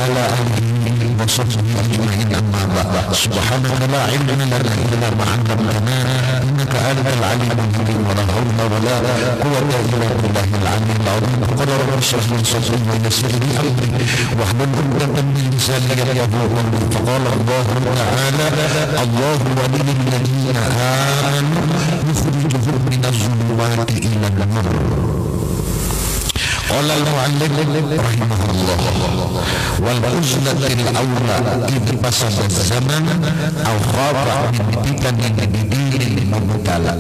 وعلى آله وصحبه أجمعين أما بعد سبحانك لا علم لنا إلا ما علمتنا إنك أنت العليم الحكيم ولا حول ولا قوة إلا بالله العلي العظيم قال رب اشرح لي صدري ويسر لي أمري واحلل عقدة من لساني يفقهوا قولي فقال الله تعالى الله ولي الذين آمنوا يخرجهم من الظلمات إلى النور. قال المعلم رحمه الله والعزلة الأولى إذ فسد الزمن أو خاف من فتن بدين المبتلى.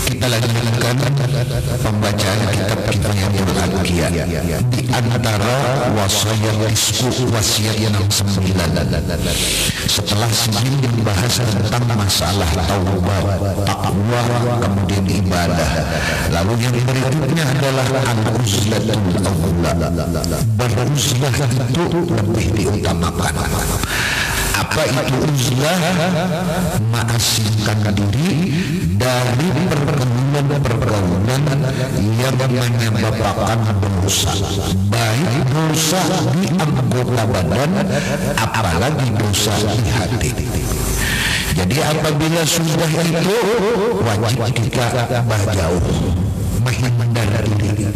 Kita lagi melakukan pembacaan kitab Kifayatul Adqiya di antara wasiat yang 9 setelah sebelum membahas tentang masalah taubat, takwa, kemudian ibadah. Lalu yang berikutnya adalah al-uzlatul awla. Beruzlah itu lebih diutamakan. Apa itu uzlah? Mengasingkan diri dari pergaulan yang menyebabkan dosa, baik dosa di anggota badan apalagi dosa di hati. Jadi apabila sudah itu wajib kita berjauh, menghindar diri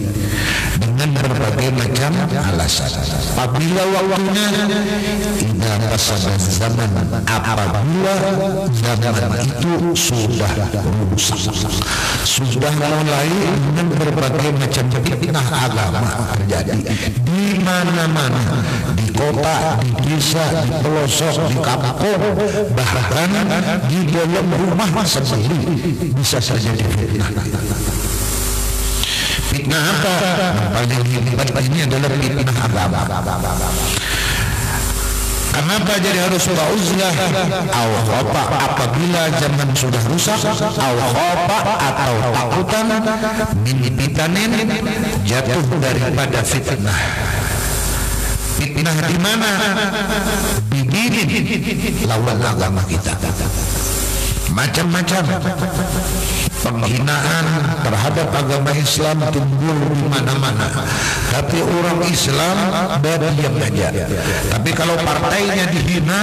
dengan berbagai macam alasan. Apabila waktunya tidak pasal zaman, apabila zaman itu sudah rusak, sudah mulai dengan berbagai macam fitnah agama terjadi di mana-mana, di kota, di desa, di pelosok, di kampung, bahkan di dalam rumah sendiri bisa saja fitnah. Fitnah apa? Paling hebat ini adalah fitnah agama. Kenapa jadi harus uzlah? Au khofa apabila zaman sudah rusak, au khofa atau takutan min fitanin jatuh daripada fitnah. Fitnah di mana? Bidinin lawan agama kita. Macam-macam penghinaan terhadap agama Islam timbul di mana-mana. Tapi orang Islam diam aja. Tapi kalau partainya dihina,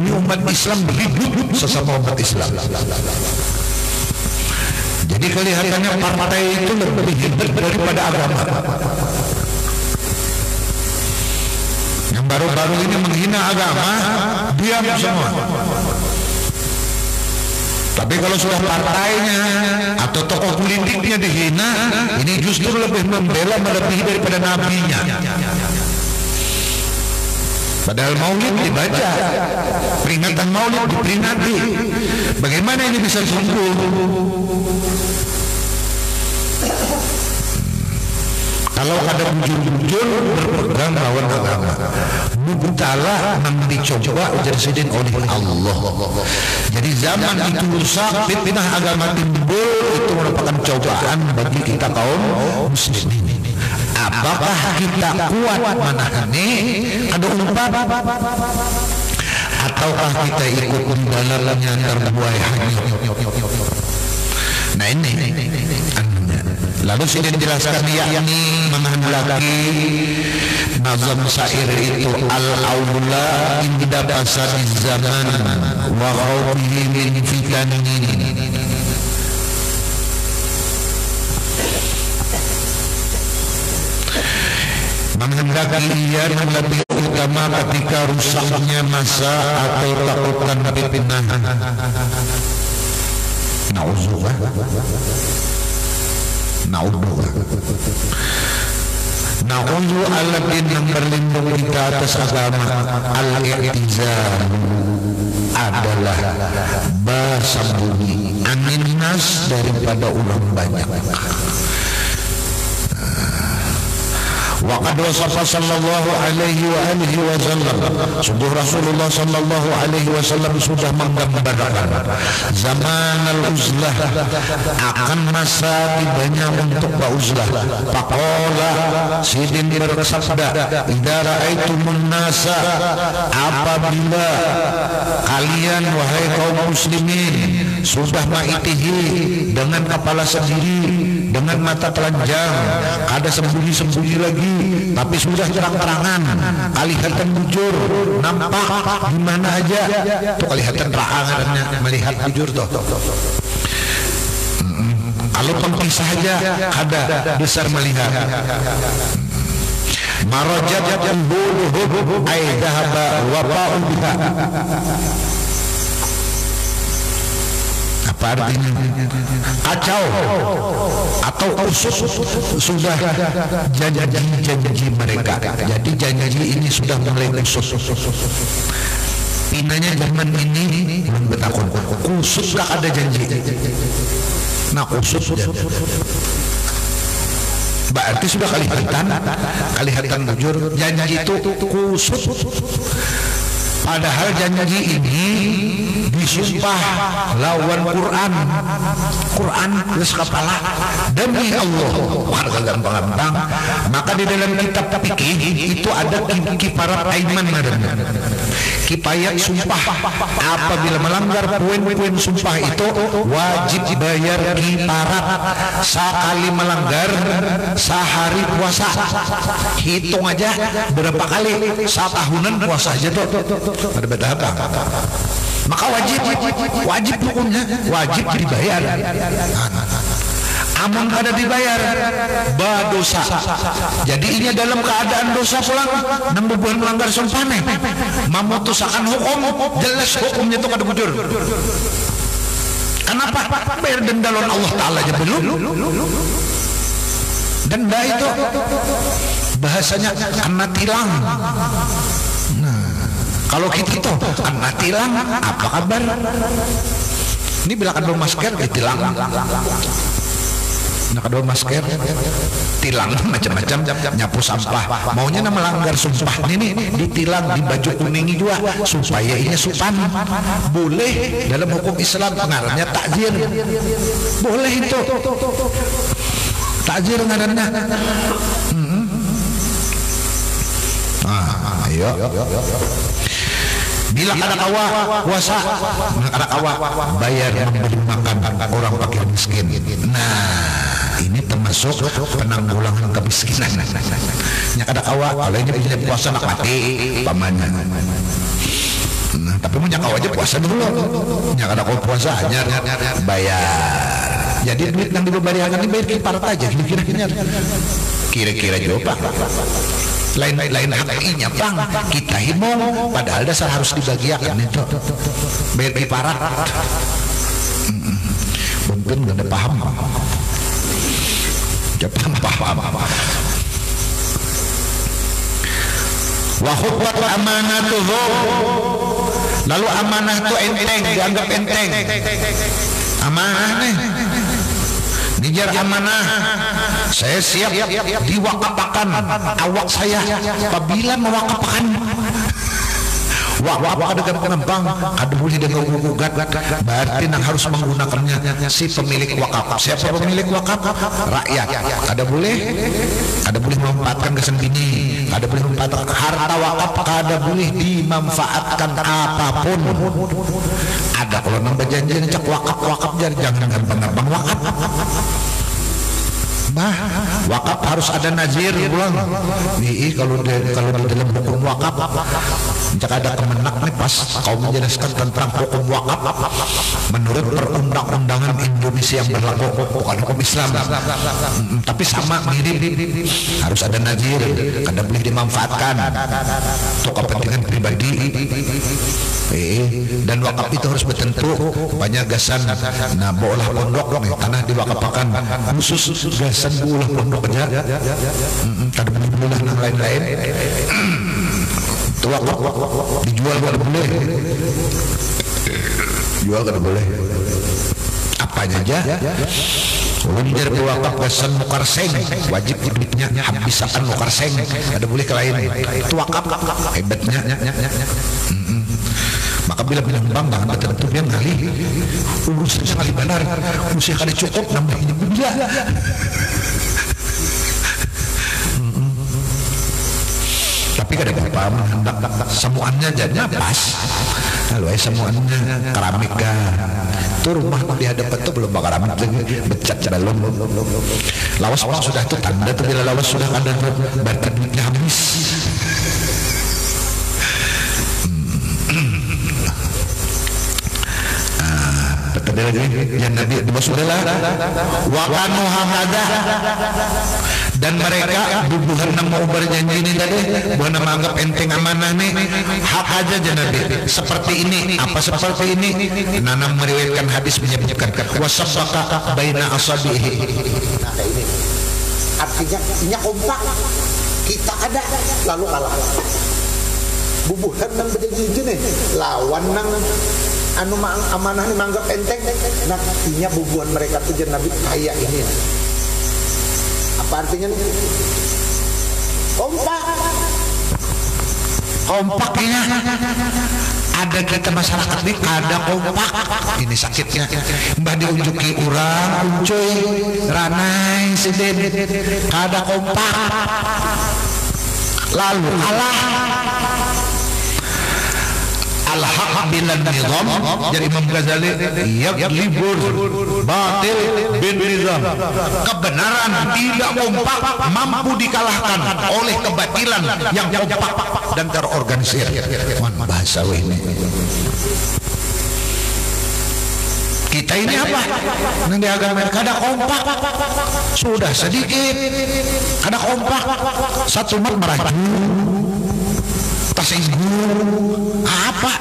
ini umat Islam ribut sesama umat Islam. Jadi kelihatannya partai itu lebih hebat daripada agama. Yang baru-baru ini menghina agama, diam semua. Tapi kalau sudah partainya atau tokoh politiknya dihina, ini justru lebih membela melebihi daripada nabinya. Padahal maulid dibaca, peringatan maulid diperingati. Bagaimana ini bisa sembuh? Kalau ada bujur-bujur berpegang lawan agama, mubtala memang dicoba presiden oleh Allah. Jadi zaman itu rusak, fitnah agama timbul, itu merupakan cobaan bagi kita kaum muslimin. Apakah kita kuat menahani? Ada umpan? Ataukah kita ikut dalamnya terbuai hanyut? Nah ini lalu sudah dijelaskan yakni menghendaki nazam syair itu al-aula inda pasar zaman wa khawfihi min fitanin. Menghendaki ia yang lebih utama ketika rusaknya masa atau takutan fitnah. Nauzubillah. Na'udhu alladin yang berlindung di atas agama. Al-i'tizal adalah bahasa bunyi anin nas daripada ulang banyak. Waqad wasafa sallallahu alaihi wa alihi wasallam, sungguh Rasulullah sallallahu alaihi wasallam sudah menggambarkan zaman al-uzlah, akan masa tibanya untuk uzlah. Faqala sidin bersabda, idza ra'aitumun nasa, apabila kalian wahai kaum muslimin sudah ma'itihi dengan kepala sendiri dengan mata telanjang, ada sembunyi-sembunyi lagi, tapi sudah terang-terangan, kelihatan bujur, nampak di mana aja, tuh kelihatan terangannya melihat bujur tuh. Kalau pempisah aja ada besar melihat. Marajat qulubuhum ay dhahaba wa ba'u biha. Apa artinya? Kacau atau kusut sudah janji mereka. Jadi janji ini sudah mulai kusut. Pinanya zaman ini betakun kusut gak ada janji. Nah kusut berarti sudah kelihatan bujur. Janji itu kusut. Padahal janji ini disumpah lawan Quran terus kepala demi Allah. Warga gampang-gampang. Maka di dalam kitab fikih itu ada kifarat aiman namanya. Kifayat sumpah. Apabila melanggar poin-poin sumpah itu wajib bayar kifarat. Sekali melanggar sehari puasa. Hitung aja berapa kali setahunan puasa aja tuh. Ada beda apa? Maka wajib hukumnya wajib dibayar. Amun kada dibayar berdosa. Jadi ini dalam keadaan dosa pulang nembuhan melanggar sumpah nih. Memutuskan hukum jelas hukumnya itu kada bujur. Kenapa? Bayar denda lawan Allah Taala aja belum. Denda itu bahasanya kena tilang. Nah, kalau kita itu kena tilang, apa kabar? Ini bila kada masker ditilang. Nah kedua masker, tilang macam-macam, nyapu sampah. Maunya nama melanggar sumpah ini ditilang di baju kuning juga supaya ini supan. Boleh dalam hukum Islam pengaruhnya takzir. Boleh itu. Takzir ngarannya. Ayo. Bila ada kawa puasa, ada kawa bayar memberi makan orang fakir miskin. Nah, ini termasuk penanggulangan kemiskinan. Nya ada kawa kalau ini bila puasa nak mati pamannya. Nah, tapi mau nyakaw aja puasa dulu. Nya ada kawa puasa hanya bayar. Jadi duit yang diberikan ini bayar kiparat aja. Kira-kira juga lain haknya bang kita himong padahal dasar harus dibagiakan itu bayar kiparat. Mungkin gak ada paham wa khutbat amanatuhum. Lalu amanah itu enteng, dianggap enteng. Amanah nih nijar amanah, saya siap diwakafkan awak saya apabila mewakafkan. Wakaf ada gampang, ada boleh dengan gugat, berarti yang harus menggunakannya si pemilik wakaf. Siapa pemilik wakaf? Rakyat. Ada boleh memanfaatkan kesendiri, ada boleh memanfaatkan harta wakaf, ada boleh dimanfaatkan apapun. Ada kalau nambah janji cak wakaf jangan gampang wakaf. Wakaf harus ada nazir pulang. Nih kalau dalam hukum wakaf, jika ada kemenak nih pas kau menjelaskan tentang hukum wakaf menurut perundang-undangan Indonesia yang berlaku, bukan hukum Islam, tapi sama mirip. Harus ada nazir, kada boleh dimanfaatkan untuk kepentingan pribadi. Dan wakaf itu harus bertentu banyak gasan. Nah, bolah pondok tanah diwakafkan khusus gasan bolah pondok aja. Kada boleh yang lain-lain. Tuak dijual kada boleh. Jual kada boleh. Apanya aja. Kalau menjadi wakaf gasan mukarseng wajib duitnya habisakan mukarseng. Kada boleh ke lain. Itu wakaf hebatnya. Maka bila bilang bang jangan tertentu dia ngali urusan sekali benar usia kali cukup nambah ini bila Tapi kada apa hendak semuanya jadi pas. Kalau semuanya keramik kan. Itu rumah di hadapan tuh belum keramik lagi, becat belum. Lawas orang sudah tuh tanda tuh bila lawas sudah ada berkat duitnya habis. Yang Nabi Rasulullah wa kanu hakada, dan mereka bubuhan mau berjanji ini tadi bukan menganggap enteng amanah nih hak aja Nabi seperti ini apa seperti ini. Nanam meriwayatkan hadis menyebutkan wasabaka baina asabihi. Nah ini artinya ini kompak, kita ada lalu kalah. Bubuhan nang berjanji nih lawan nang anu amanah ini menganggap enteng. Nah artinya bubuhan mereka tuh Nabi kayak ini. Apa artinya nih? Kompaknya ada kita masyarakat ini ada kompak. Ini sakitnya mbah diunjuki orang uncuy ranai siden kada kompak lalu al-haq bilan nizam. Jadi Imam Ghazali yaglibur batil bin nizam. Kebenaran tidak kompak mampu dikalahkan oleh kebatilan yang kompak dan terorganisir. Bahasa ini kita ini apa? Nang di agama kada kompak. Sudah sedikit kada kompak. Satu umat meraju tasinggung apa?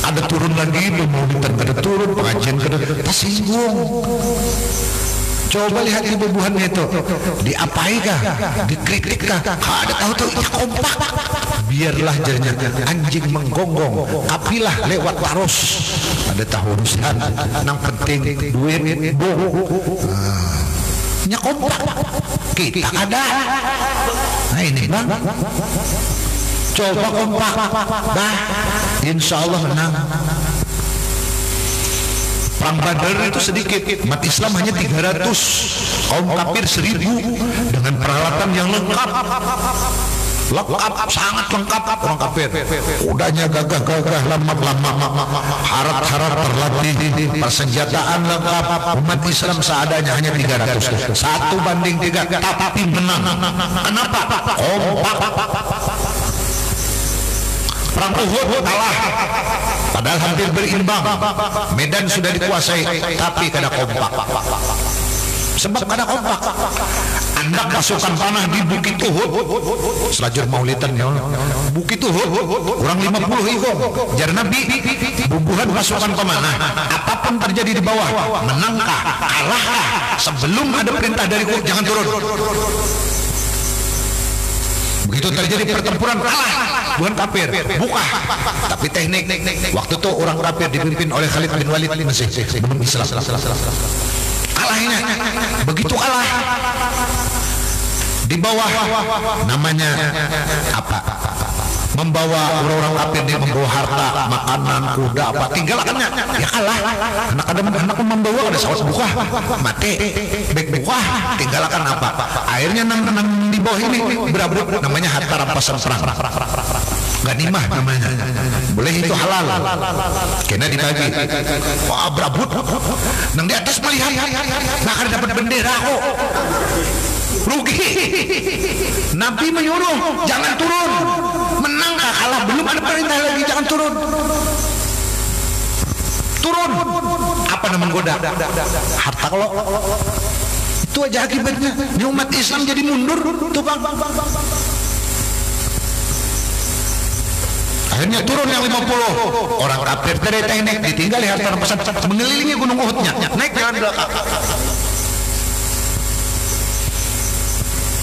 Ada turun lagi, mau ada turun pengajian kada tasinggung. Coba lihat ibu-ibuannya itu, diapai kah? Dikritik kah? Kada tahu tuh ya kompak. Biarlah jadinya anjing menggonggong, kapilah lewat terus. Ada tahu urusan, nang penting duit nya kompak. Kita ada. Nah ini bang, coba kompak, bah, insya Allah menang. Perang Badar itu sedikit, umat Islam hanya 300, kaum kafir 1000 dengan peralatan yang lengkap, sangat lengkap orang kafir. Kudanya gagah-gagah, lama-lama, harat-harat terlatih, persenjataan lengkap. Umat Islam seadanya hanya 300, 1:3, tapi menang. Kenapa? Kompak. Perang Uhud kalah, padahal hampir berimbang. Medan sudah dikuasai, tapi kada kompak. Sebab kada kompak. Anak pasukan panah di Bukit Uhud, selajur maulidan ya. Bukit Uhud, kurang 50 ikon. Jar Nabi, bubuhan pasukan pemanah. Apapun terjadi di bawah, menangkah, kalahkah, sebelum ada perintah dari Uhud jangan turun. Begitu terjadi pertempuran kalah, bukan kafir, buka. Tapi teknik, waktu itu orang kafir dipimpin oleh Khalid bin Walid masih belum Islam. Kalahnya, begitu kalah di bawah namanya apa? Membawa orang-orang kafir dia membawa harta, makanan, kuda apa, tinggalkannya. Ya kalah. Anak membawa ada saus buka, mati, bek buka, tinggalkan apa? Akhirnya nang di bawah ini berabrik namanya harta rampasan perang. Ganimah namanya. Boleh itu halal. Kena dibagi. Wah berabut. Nang di atas melihat, nggak akan dapat bendera kok. Rugi. Nabi menyuruh jangan turun. Menang kalah belum ada perintah lagi jangan turun. Turun. Apa namanya goda? Harta kalau itu aja akibatnya. Ini umat Islam jadi mundur tuh bang. Akhirnya turun yang 50 orang kafir dari teknik ditinggal di harta rampasan mengelilingi gunung Uhudnya. Naik jalan belakang.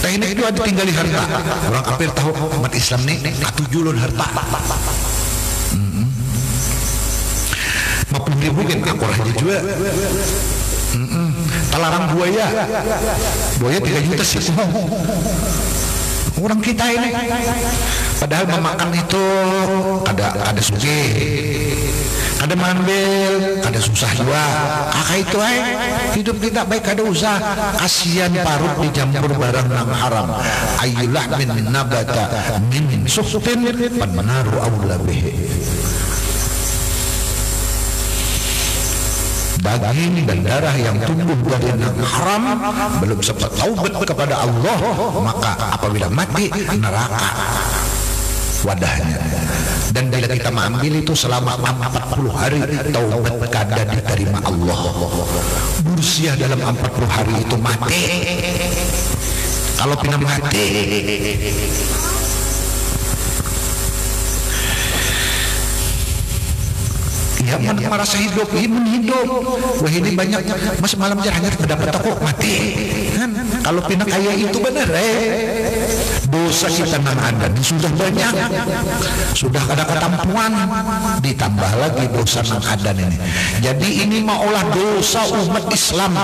Teknik itu ada tinggal di harta. Orang kafir tahu umat Islam nih atujulun harta. 50.000 kan aku aja juga. Talarang buaya 3 juta sih. Orang kita ini Padahal memakan itu ada sugih, ada manbil, ada susah juga. Kakak itu hidup kita baik ada usaha. Kasihan parut dicampur barang yang haram. Ayyulah min nabata min suhtin pannaru aula bihi. Daging dan darah yang tumbuh dari yang haram belum sempat taubat kepada Allah, maka apabila mati neraka wadahnya. Dan bila kita mengambil itu selama 40 hari taubat kada diterima Allah. Bursiah dalam 40 hari itu mati. Kalau pina mati, ya mana merasa hidup, hidup. Wah ini banyak mas malam jarang mendapat toko mati. Kan? Kalau pina kaya itu benar, dosa kita nang ada sudah banyak, sudah ada ketampuan, ditambah lagi dosa nang ada ini. Jadi ini maulah dosa umat Islam,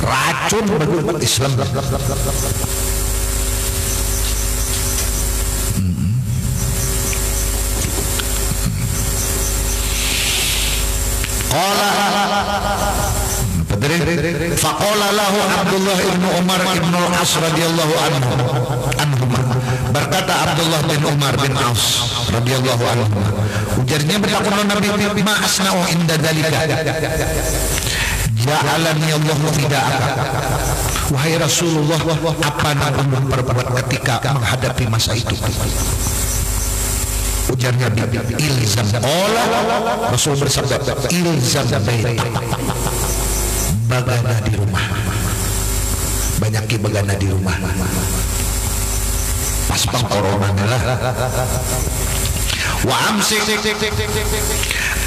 racun bagi umat Islam. Faqala lahu Abdullah ibn Umar ibn al-As radhiyallahu anhuma. Berkata Abdullah bin Umar bin As radhiyallahu anhu, ujarnya bertakun Nabi, ma asna'u inda dzalika. Ja'alani Allah fida'aka. Wahai Rasulullah, apa yang kamu perbuat ketika menghadapi masa itu? Ujarnya ilzam. Rasul bersabda ilzam baita, bagana di rumah, banyaki bagana di rumah. Pas bang corona lah. Wa amsik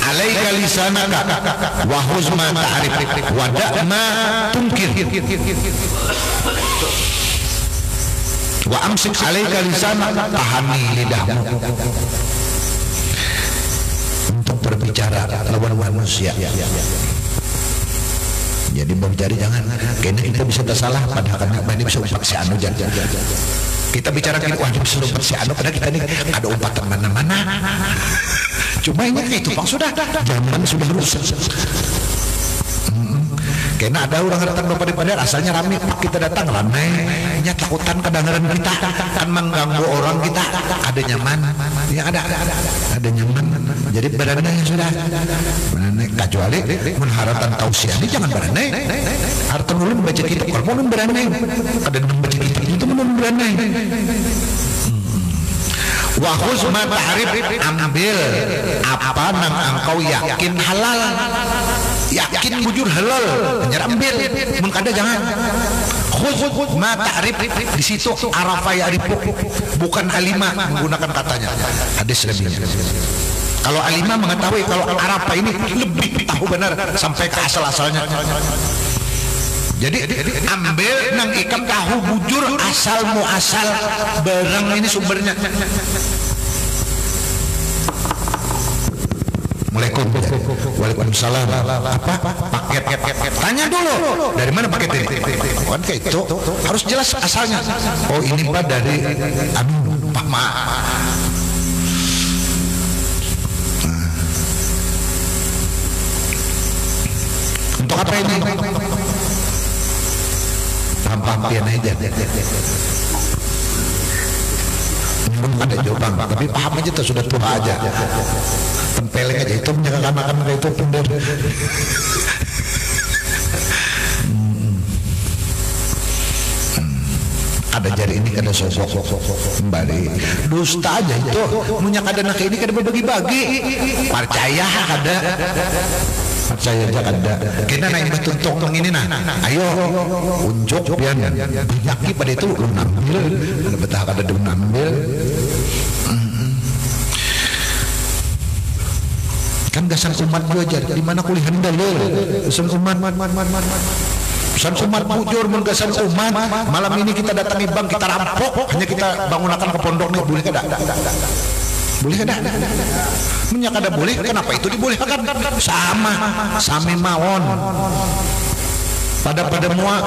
alaika lisanaka wa huzma ta'rif wa da'ma tunkir. Wa amsik alaika lisanaka, tahani lidahmu untuk berbicara lawan manusia. Jadi berbicara jangan, kayaknya kita bisa tersalah padahal karena ini bisa umpat si anu jangan. Kita bicara wah bisa umpat si anu padahal kita ini ada umpatan mana-mana. Cuma ini kayak itu Pak, sudah zaman sudah rusak. Karena ada orang datang daripada asalnya rame, kita datang ramainya takutan kedengaran kita kan mengganggu orang kita, ada nyaman ya ada nyaman. Jadi beranai sudah beranai, kecuali mengharapkan tausiah ini jangan beranai. Harta ulun baca kita kalau mau beranai kada membaca kita itu mau beranai. Wa khuz ma ta'rif, ambil apa nang engkau yakin halal, yakin bujur halal, ambil. Mun kada jangan. Khuz ma ta'rif, di situ arafa ya'rifu, bukan alima menggunakan katanya. Hadis lebihnya. Kalau alima mengetahui, kalau arafa ini lebih tahu benar sampai ke asal-asalnya. Jadi ambil nang ikam tahu bujur asal muasal barang ini sumbernya. Waalaikumsalam. Apa? Paket. Tanya dulu. Dari mana paket ini? Kan kayak itu harus jelas asalnya. Oh ini Pak dari Pak Ma. Untuk apa ini? Paham-pahampian aja. Ada jawaban, tapi paham aja tuh sudah tua aja. Tempeleng aja itu menyangka-makan kayak itu bener. Ada jari ini kada sosok kembali dusta aja itu punya kada nak ini kada berbagi-bagi, percaya kada percaya aja kada kena naik betuntung ini nah ayo unjuk pian banyaki pada itu lu nambil ada betah kada du nambil kan gasan umat gua aja di mana kuliah dalil gasan umat pesan umat bujur menggasan umat. Malam ini kita datangi bank, kita rampok, hanya kita bangunakan ke pondok nih, boleh kada? Boleh kada? Menyak kada boleh, kenapa itu dibolehkan? Sama, sami mawon. Pada mua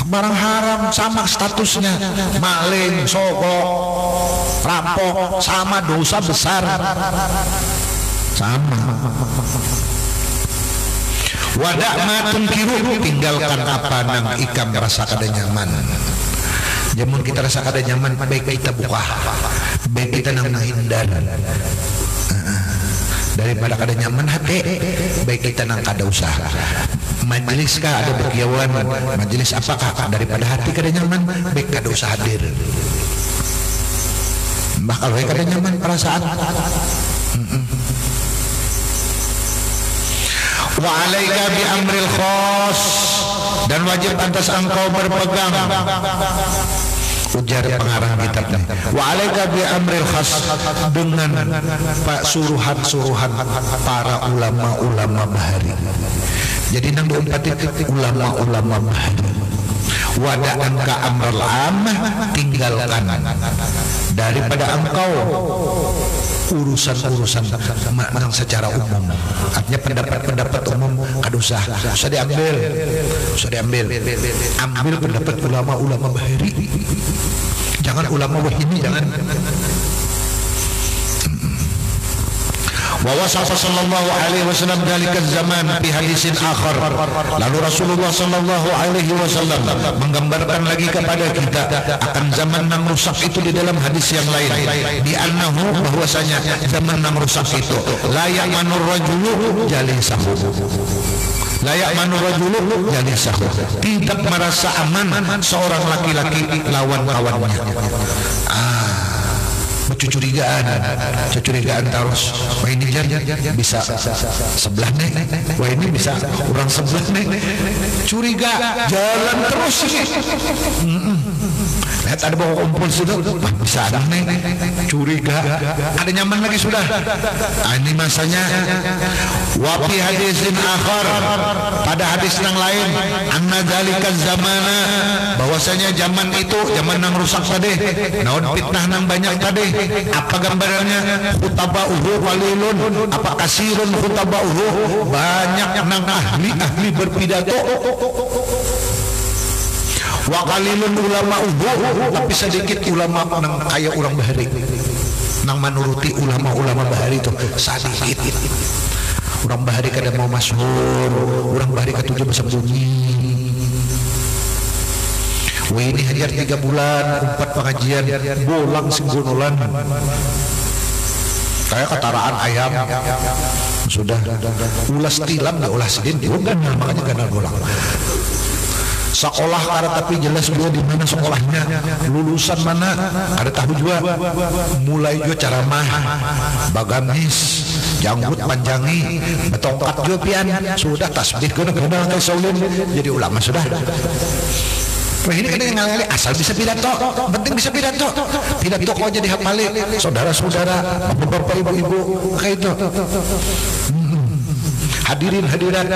barang haram sama statusnya, maling, sogok, rampok, sama dosa besar, sama. Wadak matun kiru, tinggalkan apa nang ikam rasa kada nyaman. Jamun kita rasa kada nyaman, baik kita buka, baik kita nang menghindar. Daripada kada nyaman hati, baik kita nang kada usaha. Majelis kah ada berkiawan, majelis apakah daripada hati kada nyaman, baik kada usah hadir. Bah kalau kada nyaman perasaan. Wa alaika bi amril khas, dan wajib atas engkau berpegang, ujar pengarang kitabnya, wa alaika bi amril khas, dengan suruhan-suruhan para ulama-ulama bahari. Jadi nang diumpati ulama-ulama bahari. Wada'an ka amral ammah, tinggalkan daripada engkau urusan-urusan nang secara umum. Artinya pendapat-pendapat umum kada usah diambil, ambil pendapat ulama-ulama bahari, jangan ulama wahimi, jangan. Wa wasafa sallallahu alaihi wasallam dalika zaman fi hadisin akhar. Lalu Rasulullah sallallahu alaihi wasallam menggambarkan lagi kepada kita akan zaman yang rusak itu di dalam hadis yang lain, di annahu, bahwasanya zaman yang rusak itu la ya'manur rajulu jalisahu, la ya'manur rajulu jalisahu, tidak merasa aman seorang laki-laki lawan kawannya. Kecurigaan terus, wah ini bisa sebelah nih, wah ini bisa orang sebelah nih, curiga jalan terus. Lihat ada bawa kumpul sudah, bisa ada nih, curiga, ada nyaman lagi sudah. Ini masanya wafi hadisin akhar, pada hadis yang lain, anna dzalika zamana, bahwasanya zaman itu zaman yang rusak tadi, naon fitnah nang banyak tadi. Apa gambarannya? Khutaba'uhu qalilun, apa kasirun khutaba'uhu, banyak nang ahli berpidato, wa qalilun ulama'uhu, tapi sedikit ulama nang kaya orang bahari, nang menuruti ulama-ulama bahari itu sedikit. Orang bahari kada mau masyhur, orang bahari katuju bersembunyi. Wah ini hajar 3 bulan 4 pengajian bolang singgunulan kayak ketaraan ayam sudah ulas tilam gak ulas sidin bukan, makanya kenal bolang. Sekolah ada tapi jelas dia di mana sekolahnya, lulusan mana ada tahu juga, mulai juga ceramah bagamis janggut panjangi betongkat juga pian sudah tasbih kena ke saulin jadi ulama sudah. Wah ini kan ngali asal bisa pidato, penting bisa pidato kok jadi hafalin saudara-saudara, bapak-bapak, ibu-ibu kayak itu. Hadirin hadirat,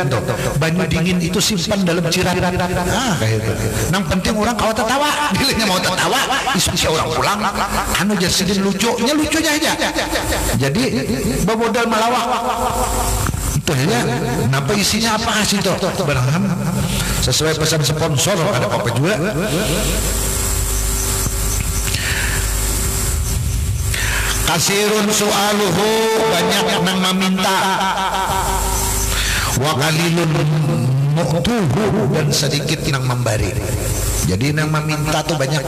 banyu dingin itu simpan dalam cirat. Kayak itu. Nang penting orang kalau tertawa, dilihatnya mau tertawa, isu orang pulang, anu jasidin lucunya aja. Jadi babodal melawak. Ya, kenapa isinya apa sih toh? Barangkali sesuai pesan sponsor ada apa juga. Kasirun soaluhu, banyak yang meminta. Wa qalilun mu'tuhu, dan sedikit yang memberi. Jadi yang meminta tuh banyak.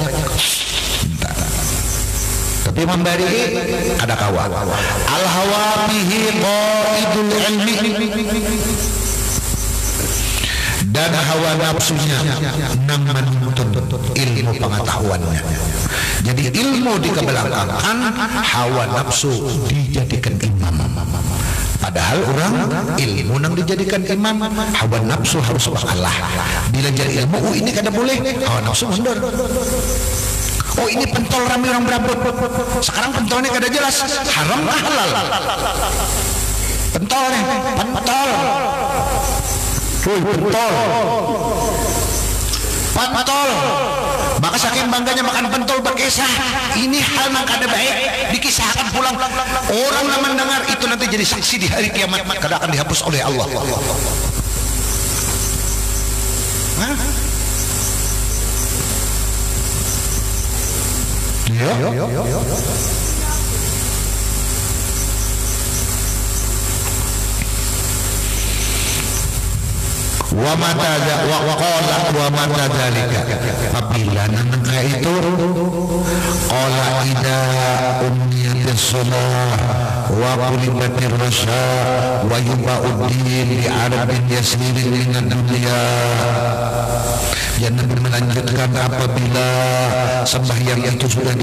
Tapi memberi ada kawan. Al hawa bihi qaidul ilmi, dan hawa nafsunya nang menuntun ilmu pengetahuannya. Jadi ilmu dikebelakangkan, hawa nafsu dijadikan imam. Padahal orang ilmu nang dijadikan imam, hawa nafsu harus kalah. Bila jadi ilmu, ini kada boleh, hawa nafsu mundur. Oh ini pentol rame orang berabut. Sekarang pentolnya kada jelas, haram lah halal. Pentol nih, pentol. Pentol. Maka saking bangganya makan pentol berkisah. Ini hal yang kada baik dikisahkan pulang. Orang yang mendengar itu nanti jadi saksi di hari kiamat, kada akan dihapus oleh Allah. Wa mata dzalika apabila nangka itu qala idza umniyatis shalah wa qulibatir rasya wa yubauddin li arabin yasirin min dunya. Yang Nabi melanjutkan apabila sembahyang itu sudah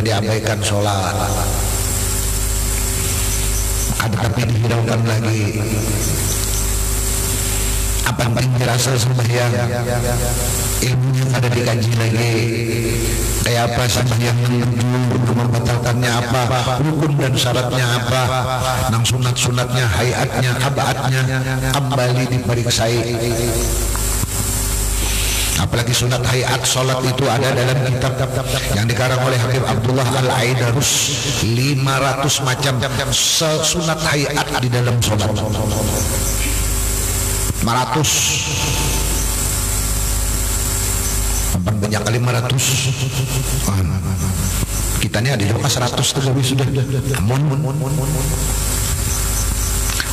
diabaikan sholat, tapi dihiraukan lagi. Apa yang dirasa sembahyang, ilmunya ada dikaji lagi. Kayak apa sembahyang menuju, membatalkannya apa, rukun dan syaratnya apa, nang sunat-sunatnya, hayatnya, abaatnya, kembali diperiksai. Apalagi sunat hayat sholat itu ada dalam kitab yang dikarang oleh Habib Abdullah Al-Aidarus, 500 macam sunat hayat di dalam sholat. 500 banyak kali 500. Kita ini ada juga 100 tapi sudah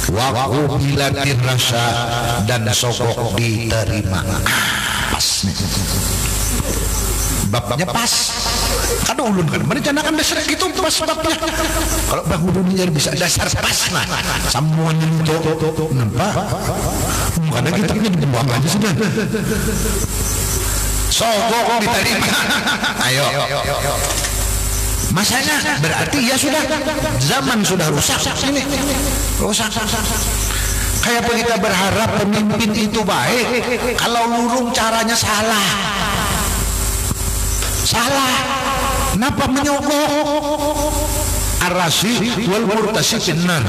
wa bilatir rasa dan sogok diterima. Pas nih babnya pas kan ulun kan merencanakan dasar gitu pas babnya. Kalau bang ulun jadi bisa dasar pas nah semuanya itu nampak karena kita ini dibuang aja sudah sogok diterima. Ayo masanya berarti ya sudah zaman sudah rusak ini rusak. Kayak kita berharap pemimpin itu baik, kalau lurung caranya salah. Kenapa menyogok? Ar-Rasyid wal Murtasi finnar.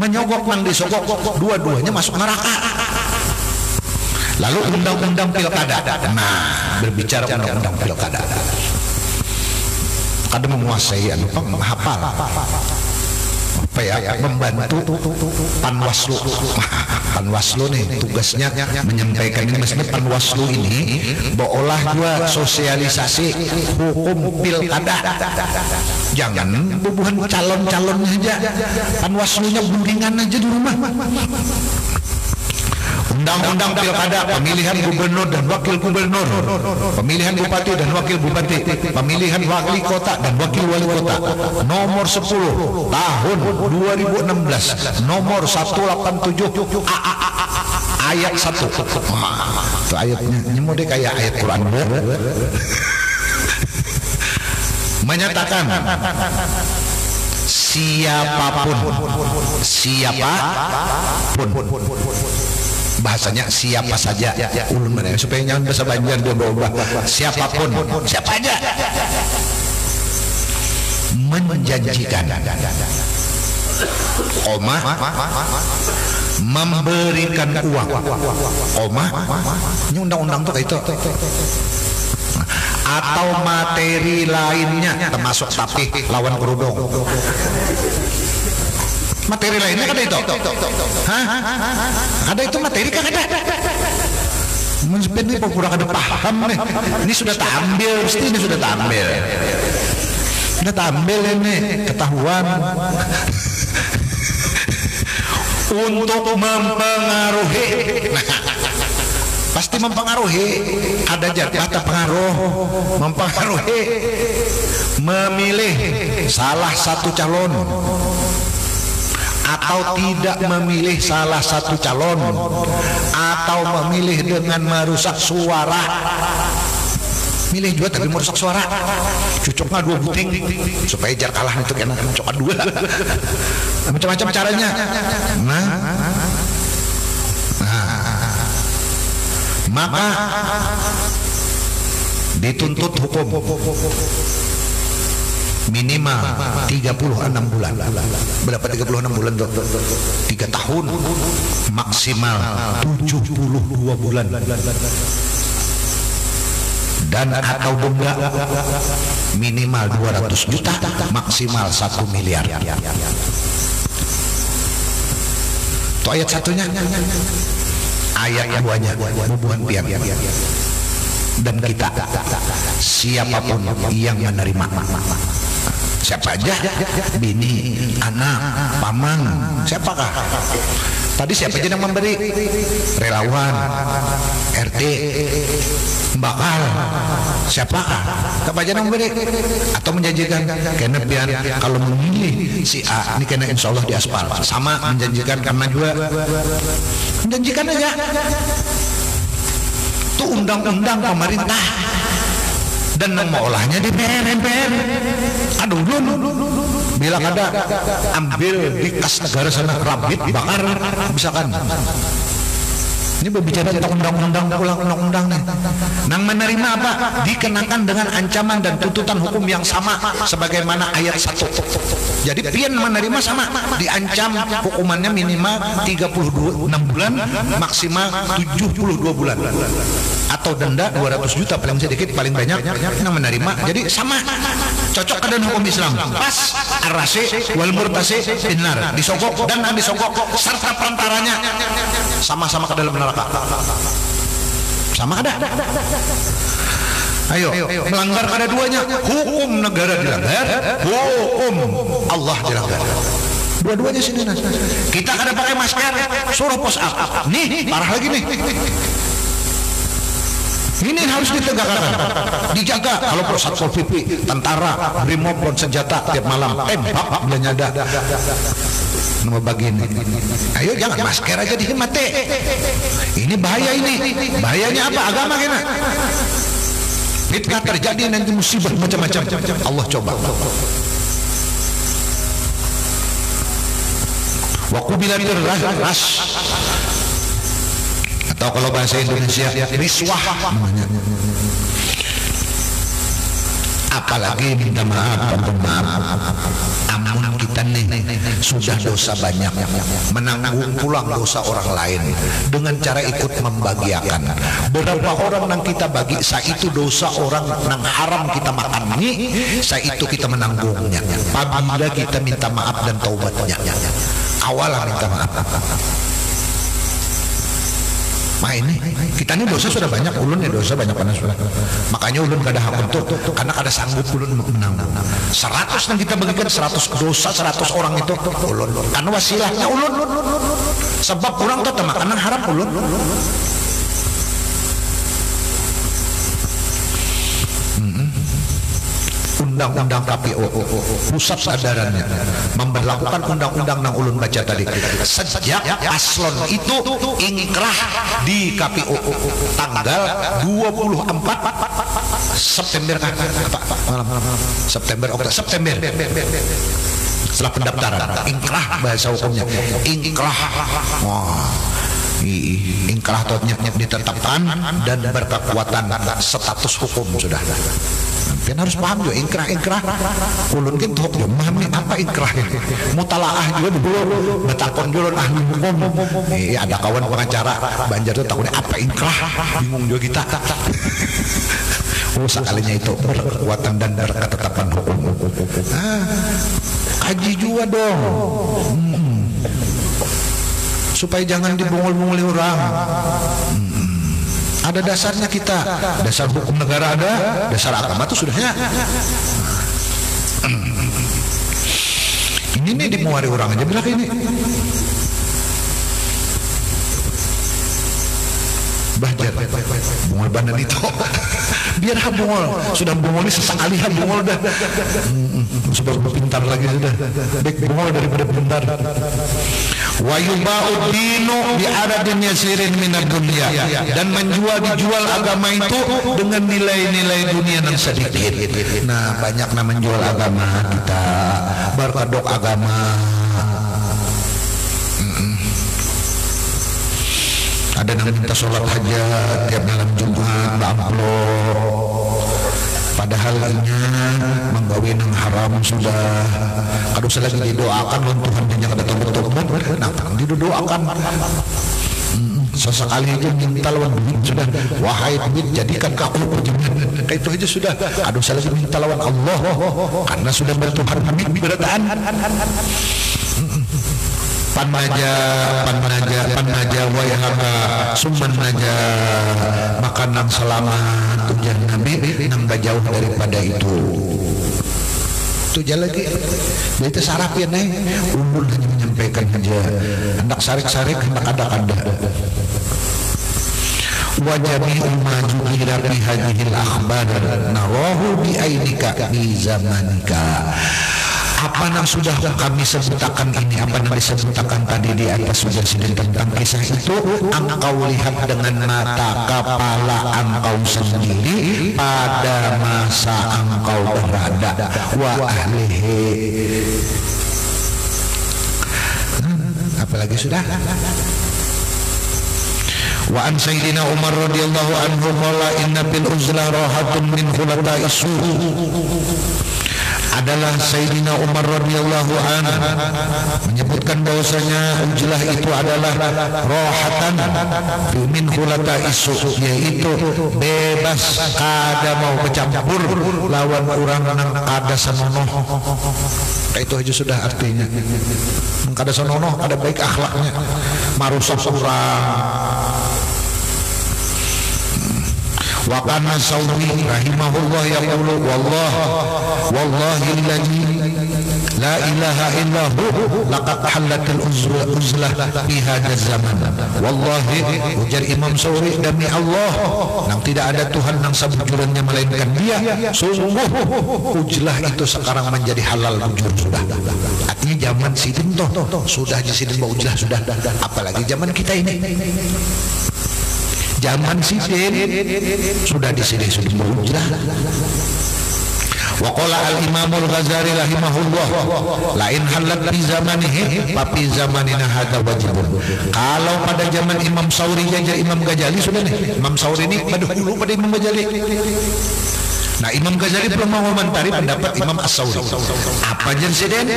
Menyogok yang disogok dua-duanya masuk neraka. Lalu undang-undang pilkada. Nah, berbicara undang-undang pilkada. Kada menguasai hafal. Apa ya, membantu Panwaslu nih tugasnya menyampaikan ini. Mestinya Panwaslu ini beolah juga sosialisasi hukum pilkada, jangan bubuhan calon-calonnya aja, Panwaslunya guntingan aja di rumah. Undang-undang pilkada, pemilihan gubernur dan wakil gubernur, pemilihan bupati dan wakil bupati, pemilihan wali kota dan wakil wali kota, nomor 10 tahun 2016, nomor 187 ayat 1. Itu ayatnya nyemode kayak ayat Quran. Menyatakan siapapun bahasanya siapa saja ulun mana supaya jangan bahasa Banjar dia berubah. Siapapun, siapa aja menjanjikan memberikan uang ini undang-undang tuh kayak itu atau materi lainnya termasuk tapi lawan kerudung. Materi lainnya kan itu? Hah? Ada itu materi kan ada? Ini kurang ada paham nih. Ini sudah tampil, mesti ini sudah tampil. Sudah tampil ini ketahuan. Untuk mempengaruhi. Pasti mempengaruhi. Ada jatah pengaruh. Mempengaruhi. Memilih salah satu calon. Atau tidak memilih salah satu calon, atau memilih dengan merusak suara. Milih juga tapi merusak suara. Cocoknya 2 buting supaya jar kalah itu kena cocok 2. Macam-macam caranya. Maka dituntut hukum minimal 36 bulan. Berapa 36 bulan tuh? 3 tahun. Maksimal 72 bulan. Dan atau denda minimal 200 juta, maksimal 1 miliar. Itu ayat satunya. Ayat duanya bubuhan pian. dan kita, siapapun yang menerima. Siapa aja, bini, anak, paman, siapakah? Tadi siapa aja yang memberi? Relawan, RT, bakal, siapakah? Siapa aja yang memberi? Atau menjanjikan, karena biar kalau memilih si A, ini kena insya Allah di aspal. Sama menjanjikan karena juga menjanjikan aja. Itu undang-undang pemerintah. Dan mengolahnya di MPR. Aduh, bilang ada ambil di kas negara sana, rabit, bakar, misalkan. Ini berbicara tentang undang-undang, pulang undang-undang nih. Nang menerima apa? Dikenakan dengan ancaman dan tuntutan hukum yang sama sebagaimana ayat 1. Jadi pian menerima sama, diancam hukumannya minimal 36 bulan, maksimal 72 bulan. Atau denda 200 juta paling sedikit, paling banyak yang menerima. Jadi sama, cocok dengan hukum Islam. Pas arase wal murtasi binar, disogok dan disogok serta perantaranya sama-sama ke dalam neraka. Sama ada. Ayo, melanggar ada duanya, hukum negara dilanggar, hukum Allah dilanggar. Dua-duanya sini. Kita kada pakai masker, suruh pos up. Nih, parah lagi nih. Ini harus ditegakkan, dijaga. Kalau Satpol PP, tentara, brimob, senjata tiap malam, tembak bila nyada. Nama bagian ini. Ayo jangan masker aja dihemati. Ini bahaya ini. Bahayanya apa? Agama kena. Fitnah terjadi, nanti musibah macam-macam. Allah coba. Wakubilatir ras. Atau kalau bahasa Indonesia riswah namanya. Apalagi minta maaf, amun kita nih sudah dosa banyak, menanggung pulang dosa orang lain dengan cara ikut membagiakan. Berapa orang yang kita bagi, saya itu dosa orang yang haram kita makan ini, saya itu kita menanggungnya. Apabila kita minta maaf dan taubatnya, awalnya minta maaf. Nah ini kita ini dosa sudah banyak, ulun ya dosa banyak panas sudah. Makanya ulun kada hak untuk, karena kada sanggup ulun menang. 100 yang kita bagikan 100 dosa 100 orang itu ulun. Karena wasilahnya ulun. Sebab orang tuh makanan haram ulun. Undang-undang KPU pusat sadarannya memberlakukan undang-undang yang ulun baca tadi sejak paslon itu ingkrah di KPU tanggal 24 September September setelah pendaftaran ingkrah bahasa hukumnya ingkrah. Ingkrah totnya ditetapkan dan berkekuatan status hukum sudah. Kan harus paham juga ingkrah. Ulun kan tuh memahami apa ingkrah ini. Mutalaah juga dulu betakon dulu ahli hukum. Ada kawan pengacara Banjar tuh takutnya apa ingkrah, bingung juga kita. Sekalinya itu berkekuatan dan berketetapan hukum. Kaji juga dong. Supaya jangan dibungul-bunguli orang. Ada dasarnya kita, dasar hukum negara ada, dasar agama itu sudahnya. Ini nih dimuari orang aja bilang ini. Bajar, bungul bandan itu. Biar bungul, sudah bungul ini sesekali bungul dah. Sebab pintar lagi sudah. Baik bungul daripada pintar. Wa yuba'u dinu bi aradin yasirin minad dunya, dan dijual agama itu dengan nilai-nilai dunia yang sedikit. Nah, banyak yang menjual agama kita, berkedok agama. Ada yang minta sholat hajat tiap malam Jumat amplop, padahal ini menggawi yang haram sudah. Kalau selagi didoakan Tuhan dia kada betul-betul, nah didoakan. Sesekali aja minta lawan duit sudah, wahai duit jadikan aku perjalanan, itu aja sudah. Aduh saya lagi minta lawan Allah karena sudah bertuhan kami berataan. Pan wayhaka summan naja, maka nang selamat tujuan Nabi nang jauh daripada itu. Tujuan lagi itu sarap ya nih, umur hanya menyampaikan aja, hendak sarik-sarik, hendak ada-ada. Wa jami'ul majuri rabi hadhil akhbar narahu bi ainika bi zamanika. Apa yang sudah kami sebutkan ini, apa yang disebutkan tadi di atas sudah tentang kisah itu, engkau lihat dengan mata kepala engkau sendiri pada masa engkau berada. Wa ahlihi. Apalagi sudah. Wa an Sayyidina Umar radhiyallahu anhu qala inna bil uzlah rahatun min khulata'i adalah Sayyidina Umar radhiyallahu anhu menyebutkan bahwasanya uzlah itu adalah rohatan min khulata'i yaitu bebas kada mau bercampur lawan orang nang kada sanonoh. Itu aja sudah artinya. Kada sanonoh ada baik akhlaknya, marusak orang. Wa kana Sauri rahimahullah yaqulu wallahi alladzi la ilaha illahu laqad halatil uzlah fi hadzal zaman. Wallahi ujar Imam Sauri, demi Allah yang tidak ada Tuhan yang sebujurnya melainkan Dia, sungguh uzlah itu sekarang menjadi halal bujur sudah. Artinya zaman sidin toh sudah di sidin uzlah sudah, apalagi zaman kita ini. Zaman sidin sudah di sini sudah berujlah. Wa qala al-Imam al-Ghazali rahimahullah lain halat di zamanihi tapi zamanina hadza wajibun. Kalau pada zaman Imam Sauri dan Imam Ghazali sudah nih. Imam Sauri ini dulu pada Imam Ghazali. Nah, Imam Ghazali belum mau komentari pendapat Imam As-Sauri. Apa jensiden?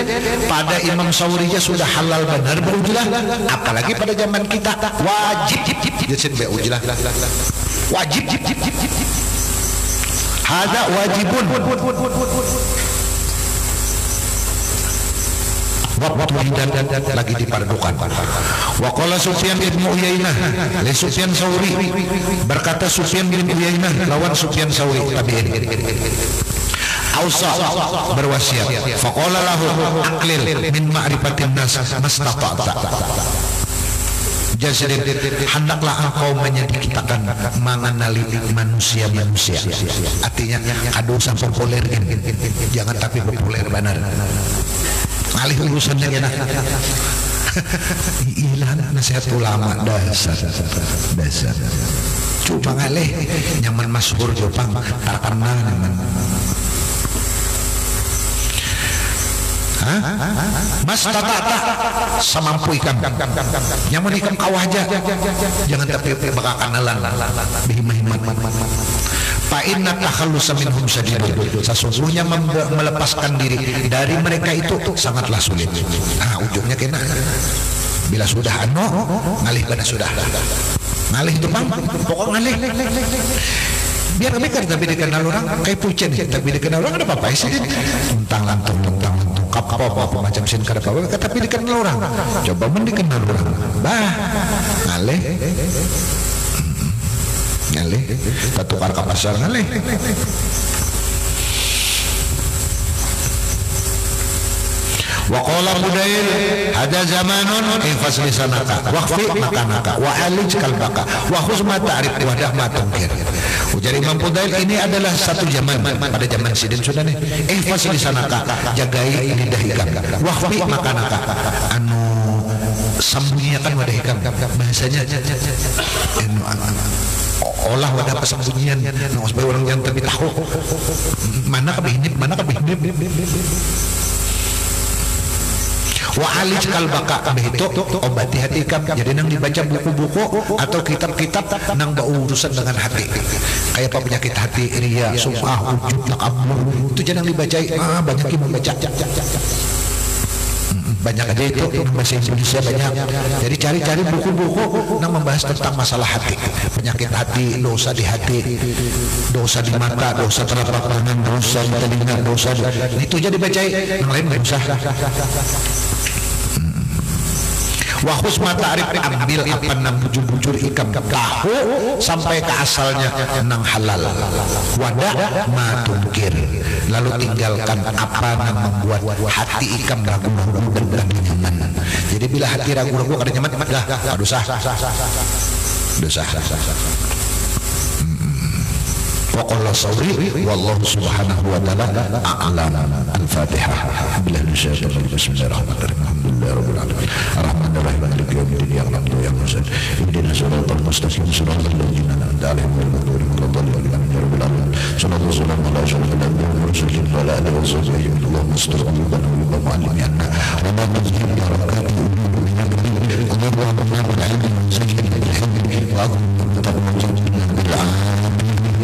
Pada Imam Sauri sudah halal benar berujlah, apalagi pada zaman kita wajib jensin berujlah. Wajib. Hada wajibun. Waktu lagi dipardukan. Wa qala Sufyan bin Uyainah li Sufyan Sauri, berkata Sufyan bin Uyainah lawan Sufyan Sauri tabi'in. Ausa berwasiat. Fa qala lahu aqlil min ma'rifatin nas mastata'ta. Jadi hendaklah engkau menyedikitkan mengenali manusia-manusia. Artinya kado sampai populer, jangan tapi populer benar. Alih urusannya ya nak. Ilah nasihat ulama dasar. Cuma ngalih nyaman masyhur Jepang terkenal nyaman. Mas tata semampu ikan nyaman ikan kawah aja, jangan tapi bakal kanalan bihimahimat. Fa'inna takhallusa minhum syadidun. Sesungguhnya melepaskan diri dari mereka itu sangatlah sulit. Nah, ujungnya kena bila sudah ngalih pada sudah. Ngalih itu bang, pokok ngalih. Biar mereka tapi dikenal orang kayak pucen, tapi dikenal orang ada apa-apa sih? Tentang lantung apa macam sin kada apa-apa, tapi dikenal orang. Coba dikenal orang. Bah, ngalih. Tukar ke pasar ngalih. Wa qala Budail hada zamanun ifas lisanaka waqfi makanaka wa alij kalbaka wa khuz ma ta'rif wa dah ma tunkir. Ujar Imam Budail ini adalah satu zaman pada zaman sidin sudah nih. Ifas lisanaka, jagai lidah hikam, waqfi makanaka, sembunyikan wadah hikam, bahasanya olah wadah persembunyian supaya orang yang tapi tahu mana kebihinip. Wa alij kalbaka itu obati hati ikam. Jadi nang dibaca buku-buku atau kitab-kitab nang berurusan dengan hati, kayak apa penyakit hati, ria, sum'ah, ujub, takabur, itu jangan dibacai. Banyak yang membaca. Banyak aja itu bahasa Indonesia banyak. Jadi cari-cari buku-buku yang membahas tentang masalah hati, penyakit hati, dosa di hati, dosa di mata, dosa telapak tangan, dosa di telinga, dosa di... itu jadi baca. Yang lain nggak usah. Wahus mata arif ambil apa nang bujur-bujur ikan tahu sampai ke asalnya nang halal. Wadah matungkir. Lalu tinggalkan apa nang membuat hati ikan ragu-ragu dan lagi nyaman. Jadi bila hati ragu-ragu kada nyaman, dah dosa. Dosa. Waqala sawri wallahu subhanahu wa ta'ala a'lam. Al-Fatihah. Bismillahirrahmanirrahim. Alhamdulillahirabbil alamin. Arrahmanirrahim. Maliki yaumiddin. Ya Allah ya Muhammad. Ihdina siratal mustaqim. Siratal ladzina an'amta 'alaihim ghairil maghdubi 'alaihim waladdallin. Sallallahu alaihi wa sallam wa ala alihi wa sahbihi. Allahumma astur qulubana wa qulub mu'allimina wa ma nuzhir barakatuhu min nabiyyina. Allahumma ba'id zikri bil hilmi wa aqim bil 'alim.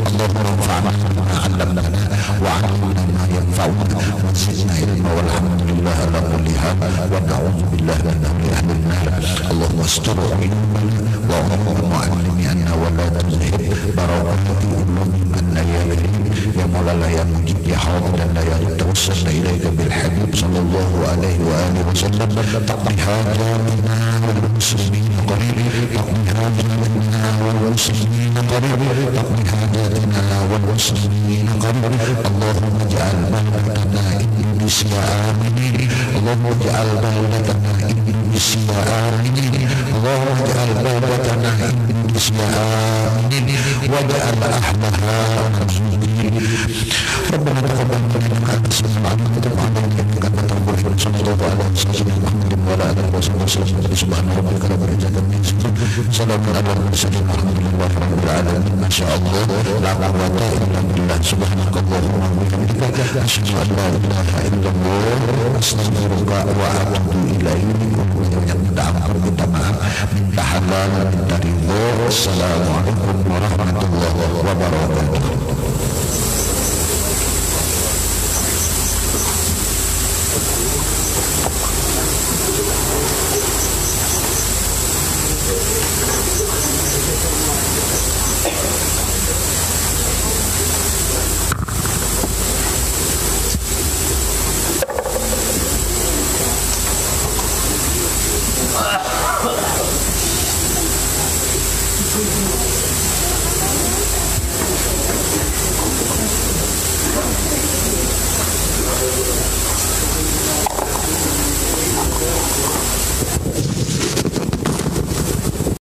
اللهم انفعنا بما علمتنا وعلمنا ما ينفعنا وزدنا علما والحمد لله على كل حال ونعوذ بالله من امر اهل النار. اللهم استر عيوبنا وعيوب معلمنا ولا تزهد بركات علومنا يا كريم يا مولانا يا مجيب يا حاضر لا يا توسلنا اليك بالحبيب صلى الله عليه واله وسلم. تقضي حاجاتنا والمسلمين قريب. تقضي حاجاتنا والمسلمين قريب. تقضي حاجاتنا والمسلمين قريب. اللهم اجعل بلدتنا اندونيسيا امنين. اللهم اجعل بلدتنا اندونيسيا امنين. اللهم اجعل بلدتنا اندونيسيا امنين واجعل اهلها مزيدين. ربنا تقبل منا انك انت السميع العليم وتب علينا انك انت التواب الرحيم. صلى الله على سيدنا محمد وعلى اله وصحبه وسلم. سبحان ربك رب العزه عما يصفون. سلام على المرسلين والحمد لله رب العالمين. ما شاء الله لا قوة إلا بالله. سبحانك اللهم وبحمدك أشهد أن لا إله إلا الله أستغفرك وأتوب إليك. Minta ampun, minta maaf, minta halal, minta ridho. Assalamualaikum warahmatullahi wabarakatuh.